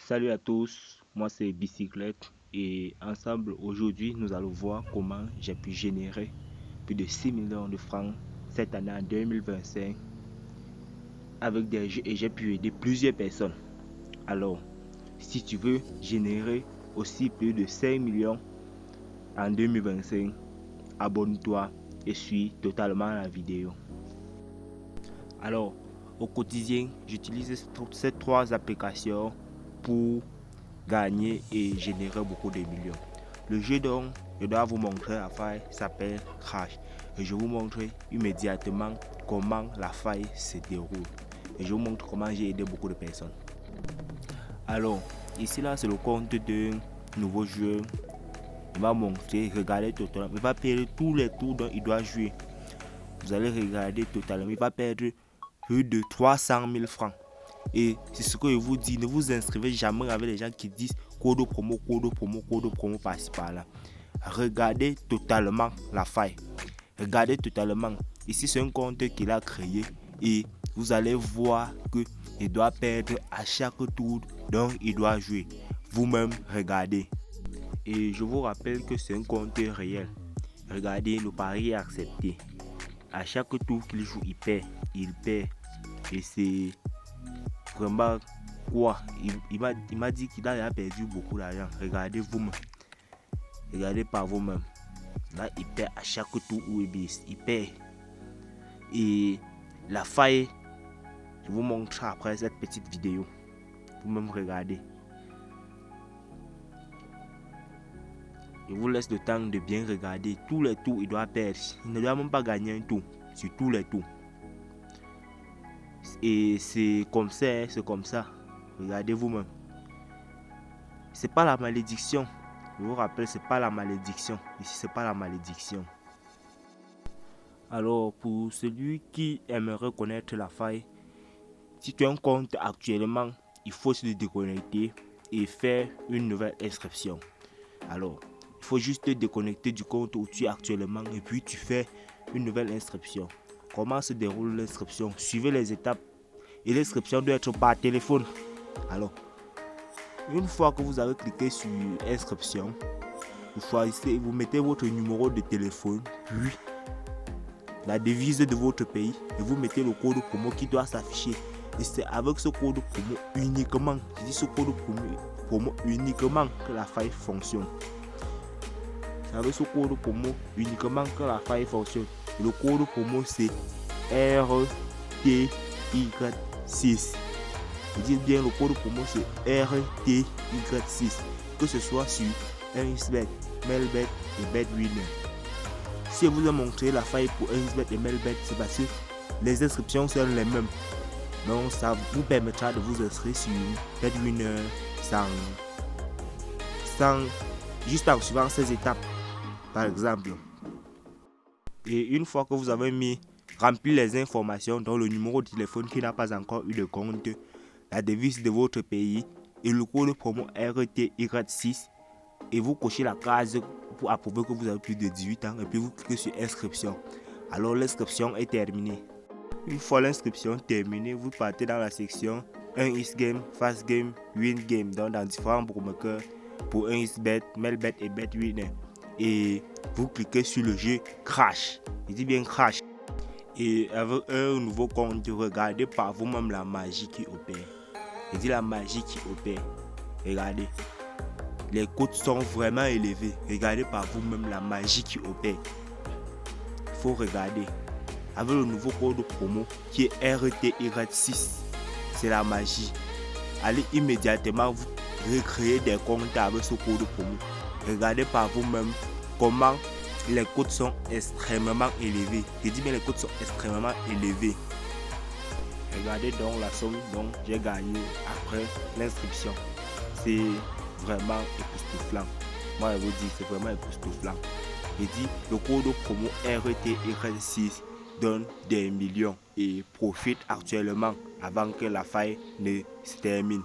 Salut à tous, moi c'est Bicyclette et ensemble aujourd'hui nous allons voir comment j'ai pu générer plus de 6 millions de francs cette année en 2025 avec des jeux et j'ai pu aider plusieurs personnes. Alors, si tu veux générer aussi plus de 5 millions en 2025, abonne-toi et suis totalement la vidéo. Alors, au quotidien, j'utilise ces trois applications pour gagner et générer beaucoup de millions. Le jeu dont je dois vous montrer la faille s'appelle Crash et je vous montre immédiatement comment la faille se déroule et je vous montre comment j'ai aidé beaucoup de personnes. Alors ici là c'est le compte d'un nouveau joueur. Il va montrer, regarder totalement, il va perdre tous les tours dont il doit jouer. Vous allez regarder totalement, il va perdre plus de 300 000 francs. Et c'est ce que je vous dis, ne vous inscrivez jamais avec les gens qui disent code promo par-ci par-là. Regardez totalement la faille. Regardez totalement. Ici c'est un compte qu'il a créé et vous allez voir qu'il doit perdre à chaque tour dont il doit jouer. Vous-même regardez. Et je vous rappelle que c'est un compte réel. Regardez, le pari est accepté. À chaque tour qu'il joue, il perd. Et c'est vraiment quoi, il m'a dit qu'il a perdu beaucoup d'argent. Regardez vous-même. Regardez par vous-même. Là, il perd à chaque tour où il perd. Et la faille, je vous montre après cette petite vidéo. Vous-même regardez. Je vous laisse le temps de bien regarder. Tous les tours, il doit perdre. Il ne doit même pas gagner un tour sur tous les tours. Et c'est comme ça. Regardez vous-même. C'est pas la malédiction. Je vous rappelle, c'est pas la malédiction. Ici, c'est pas la malédiction. Alors, pour celui qui aimerait connaître la faille, si tu as un compte actuellement, il faut se déconnecter et faire une nouvelle inscription. Alors, il faut juste te déconnecter du compte où tu es actuellement et puis tu fais une nouvelle inscription. Comment se déroule l'inscription? Suivez les étapes. Et l'inscription doit être par téléphone. Alors, une fois que vous avez cliqué sur inscription, vous choisissez, vous mettez votre numéro de téléphone, puis la devise de votre pays et vous mettez le code promo qui doit s'afficher. Et c'est avec ce code promo uniquement, je dis ce code promo uniquement que la faille fonctionne. C'est avec ce code promo uniquement que la faille fonctionne. Et le code promo c'est RTY6. Je dis bien le code promo c'est RTY6. Que ce soit sur 1xBet, Melbet et BetWinner. Si je vous ai montré la faille pour 1xBet et Melbet, c'est parce que les inscriptions sont les mêmes. Donc ça vous permettra de vous inscrire sur BetWinner juste en suivant ces étapes, par exemple. Et une fois que vous avez rempli les informations, dont le numéro de téléphone qui n'a pas encore eu de compte, la devise de votre pays et le code promo RTY6, et vous cochez la case pour approuver que vous avez plus de 18 ans et puis vous cliquez sur inscription. Alors l'inscription est terminée. Une fois l'inscription terminée, vous partez dans la section 1xGame, Fast Game, Win Game, donc dans différents bookmakers pour 1xBet, Melbet et BetWinner. Et vous cliquez sur le jeu Crash. Je dis bien Crash. Et avec un nouveau compte, regardez par vous-même la magie qui opère. Je dis la magie qui opère. Regardez. Les cotes sont vraiment élevées. Regardez par vous-même la magie qui opère. Il faut regarder. Avec le nouveau code promo qui est RTY6. C'est la magie. Allez immédiatement vous recréer des comptes avec ce code promo. Regardez par vous-même comment les cotes sont extrêmement élevées. Je dis bien les cotes sont extrêmement élevées. Regardez donc la somme dont j'ai gagné après l'inscription. C'est vraiment époustouflant. Moi je vous dis, c'est vraiment époustouflant. Je dis, le code promo RTY6 donne des millions et profite actuellement avant que la faille ne se termine.